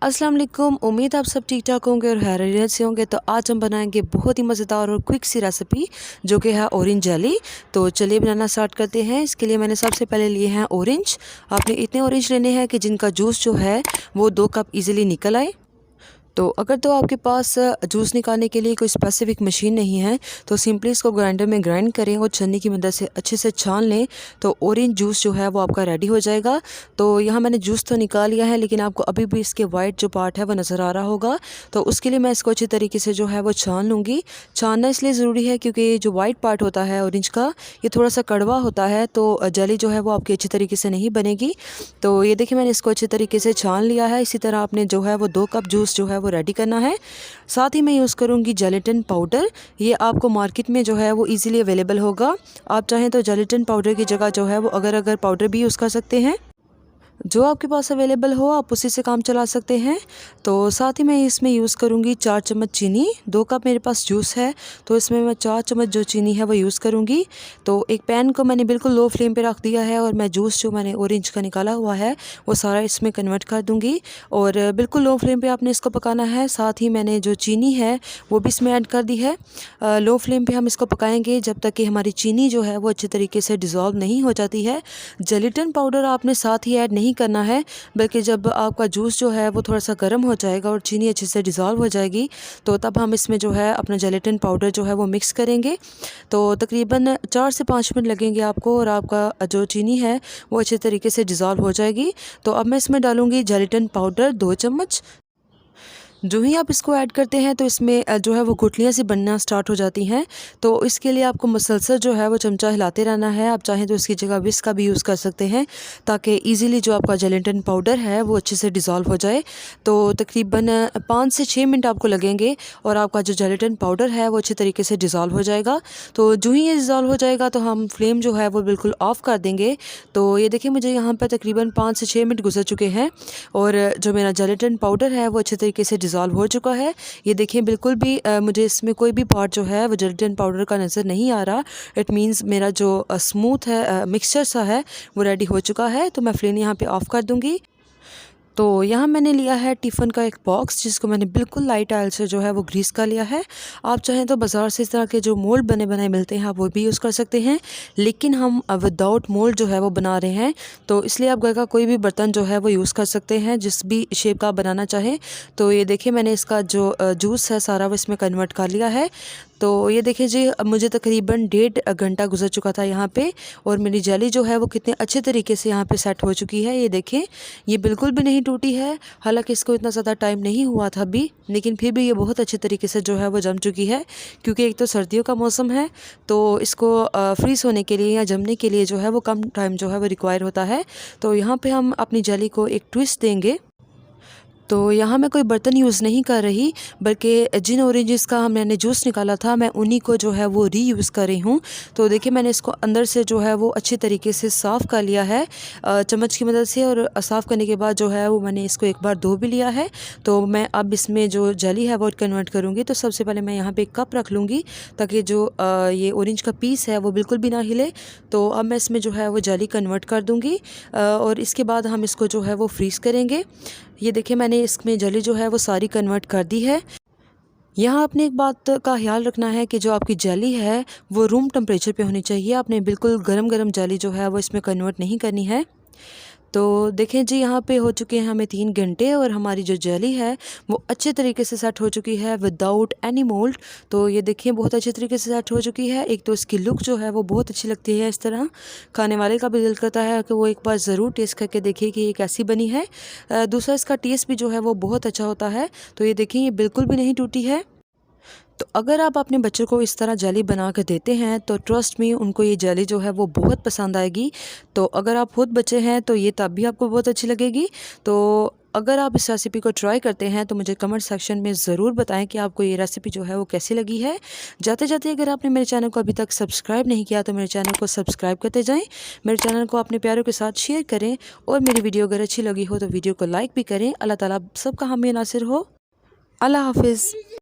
अस्सलाम वालेकुम। उम्मीद आप सब ठीक ठाक होंगे और खैरियत से होंगे। तो आज हम बनाएंगे बहुत ही मज़ेदार और क्विक सी रेसिपी जो कि है ऑरेंज जेली। तो चलिए बनाना स्टार्ट करते हैं। इसके लिए मैंने सबसे पहले लिए हैं ऑरेंज। आपने इतने ऑरेंज लेने हैं कि जिनका जूस जो है वो 2 कप इजीली निकल आए। तो अगर तो आपके पास जूस निकालने के लिए कोई स्पेसिफिक मशीन नहीं है तो सिंपली इसको ग्राइंडर में ग्राइंड करें और छन्नी की मदद से अच्छे से छान लें तो ऑरेंज जूस जो है वो आपका रेडी हो जाएगा। तो यहाँ मैंने जूस तो निकाल लिया है, लेकिन आपको अभी भी इसके वाइट जो पार्ट है वो नज़र आ रहा होगा। तो उसके लिए मैं इसको अच्छी तरीके से जो है वो छान लूँगी। छानना इसलिए ज़रूरी है क्योंकि जो वाइट पार्ट होता है ऑरेंज का ये थोड़ा सा कड़वा होता है, तो जेली जो है वो आपकी अच्छी तरीके से नहीं बनेगी। तो ये देखिए मैंने इसको अच्छी तरीके से छान लिया है। इसी तरह आपने जो है वो 2 कप जूस जो है वो रेडी करना है। साथ ही मैं यूज़ करूँगी जेलेटिन पाउडर। ये आपको मार्केट में जो है वो इजीली अवेलेबल होगा। आप चाहें तो जेलेटिन पाउडर की जगह जो है वो अगर पाउडर भी यूज़ कर सकते हैं। जो आपके पास अवेलेबल हो आप उसी से काम चला सकते हैं। तो साथ ही मैं इसमें यूज़ करूँगी 4 चम्मच चीनी। 2 कप मेरे पास जूस है तो इसमें मैं 4 चम्मच जो चीनी है वो यूज़ करूँगी। तो एक पैन को मैंने बिल्कुल लो फ्लेम पे रख दिया है और मैं जूस जो मैंने ऑरेंज का निकाला हुआ है वो सारा इसमें कन्वर्ट कर दूँगी और बिल्कुल लो फ्लेम पर आपने इसको पकाना है। साथ ही मैंने जो चीनी है वो भी इसमें ऐड कर दी है। लो फ्लेम पर हम इसको पकाएँगे जब तक कि हमारी चीनी जो है वो अच्छे तरीके से डिज़ोल्व नहीं हो जाती है। जेलेटिन पाउडर आपने साथ ही ऐड नहीं करना है, बल्कि जब आपका जूस जो है वो थोड़ा सा गर्म हो जाएगा और चीनी अच्छे से डिज़ोल्व हो जाएगी तो तब हम इसमें जो है अपना जेलेटिन पाउडर जो है वो मिक्स करेंगे। तो तकरीबन 4 से 5 मिनट लगेंगे आपको और आपका जो चीनी है वो अच्छे तरीके से डिज़ोल्व हो जाएगी। तो अब मैं इसमें डालूँगी जेलेटिन पाउडर 2 चम्मच। जो ही आप इसको ऐड करते हैं तो इसमें जो है वो गुठलियाँ सी बनना स्टार्ट हो जाती हैं। तो इसके लिए आपको मुसलसल जो है वो चमचा हिलाते रहना है। आप चाहें तो इसकी जगह विस्क का भी यूज़ कर सकते हैं ताकि इजीली जो आपका जेलेटिन पाउडर है वो अच्छे से डिज़ोल्व हो जाए। तो तकरीबन 5 से 6 मिनट आपको लगेंगे और आपका जो जेलेटिन पाउडर है वो अच्छे तरीके से डिज़ोल्व हो जाएगा। तो जो ही ये डिज़ोल्व हो जाएगा तो हम फ्लेम जो है वो बिल्कुल ऑफ़ कर देंगे। तो ये देखिए मुझे यहाँ पर तकरीबन 5 से 6 मिनट गुजर चुके हैं और जो मेरा जेलेटिन पाउडर है वो अच्छे तरीके से डिज़ोल्व हो चुका है। ये देखिए बिल्कुल भी मुझे इसमें कोई भी पार्ट जो है वो जेलेटिन पाउडर का नज़र नहीं आ रहा। इट मींस मेरा जो स्मूथ है मिक्सचर सा है वो रेडी हो चुका है। तो मैं फ्लेम यहाँ पे ऑफ़ कर दूँगी। तो यहाँ मैंने लिया है टिफ़िन का एक बॉक्स जिसको मैंने बिल्कुल लाइट ऑयल से जो है वो ग्रीस कर लिया है। आप चाहें तो बाज़ार से इस तरह के जो मोल्ड बने बनाए मिलते हैं आप वो भी यूज़ कर सकते हैं, लेकिन हम विदाउट मोल्ड जो है वो बना रहे हैं तो इसलिए आप घर का कोई भी बर्तन जो है वो यूज़ कर सकते हैं जिस भी शेप का बनाना चाहें। तो ये देखिए मैंने इसका जो जूस है सारा वो इसमें कन्वर्ट कर लिया है। तो ये देखिए जी मुझे तकरीबन 1.5 घंटा गुजर चुका था यहाँ पे और मेरी जेली जो है वो कितने अच्छे तरीके से यहाँ पे सेट हो चुकी है। ये देखें ये बिल्कुल भी नहीं टूटी है, हालांकि इसको इतना ज़्यादा टाइम नहीं हुआ था अभी, लेकिन फिर भी ये बहुत अच्छे तरीके से जो है वो जम चुकी है। क्योंकि एक तो सर्दियों का मौसम है तो इसको फ्रीज़ होने के लिए या जमने के लिए जो है वो कम टाइम जो है वो रिक्वायर होता है। तो यहाँ पर हम अपनी जेली को एक ट्विस्ट देंगे। तो यहाँ मैं कोई बर्तन यूज़ नहीं कर रही, बल्कि जिन ऑरेंजेस का मैंने जूस निकाला था मैं उन्हीं को जो है वो रीयूज़ कर रही हूँ। तो देखिए मैंने इसको अंदर से जो है वो अच्छी तरीके से साफ़ कर लिया है चम्मच की मदद से, और साफ़ करने के बाद जो है वो मैंने इसको एक बार धो भी लिया है। तो मैं अब इसमें जो जेली है वो कन्वर्ट करूँगी। तो सबसे पहले मैं यहाँ पर एक कप रख लूँगी ताकि जो ये ऑरेंज का पीस है वो बिल्कुल भी ना हिले। तो अब मैं इसमें जो है वो जेली कन्वर्ट कर दूँगी और इसके बाद हम इसको जो है वो फ्रीज़ करेंगे। ये देखिए मैंने इसमें जेली जो है वो सारी कन्वर्ट कर दी है। यहाँ आपने एक बात का ख्याल रखना है कि जो आपकी जेली है वो रूम टेम्परेचर पे होनी चाहिए। आपने बिल्कुल गरम जेली जो है वो इसमें कन्वर्ट नहीं करनी है। तो देखें जी यहाँ पे हो चुके हैं हमें 3 घंटे और हमारी जो जेली है वो अच्छे तरीके से सेट हो चुकी है विदाउट एनी मोल्ड। तो ये देखिए बहुत अच्छे तरीके से सेट हो चुकी है। एक तो इसकी लुक जो है वो बहुत अच्छी लगती है, इस तरह खाने वाले का भी दिल करता है कि वो एक बार ज़रूर टेस्ट करके देखिए कि ये कैसी बनी है। दूसरा इसका टेस्ट भी जो है वो बहुत अच्छा होता है। तो ये देखिए ये बिल्कुल भी नहीं टूटी है। तो अगर आप अपने बच्चों को इस तरह जेली बना कर देते हैं तो ट्रस्ट मी उनको ये जेली जो है वो बहुत पसंद आएगी। तो अगर आप खुद बच्चे हैं तो ये तब भी आपको बहुत अच्छी लगेगी। तो अगर आप इस रेसिपी को ट्राई करते हैं तो मुझे कमेंट सेक्शन में ज़रूर बताएं कि आपको ये रेसिपी जो है वो कैसी लगी है। जाते जाते अगर आपने मेरे चैनल को अभी तक सब्सक्राइब नहीं किया तो मेरे चैनल को सब्सक्राइब करते जाएं, मेरे चैनल को अपने प्यारों के साथ शेयर करें और मेरी वीडियो अगर अच्छी लगी हो तो वीडियो को लाइक भी करें। अल्लाह ताला सबका हामी नासिर हो। अल्लाह हाफिज़।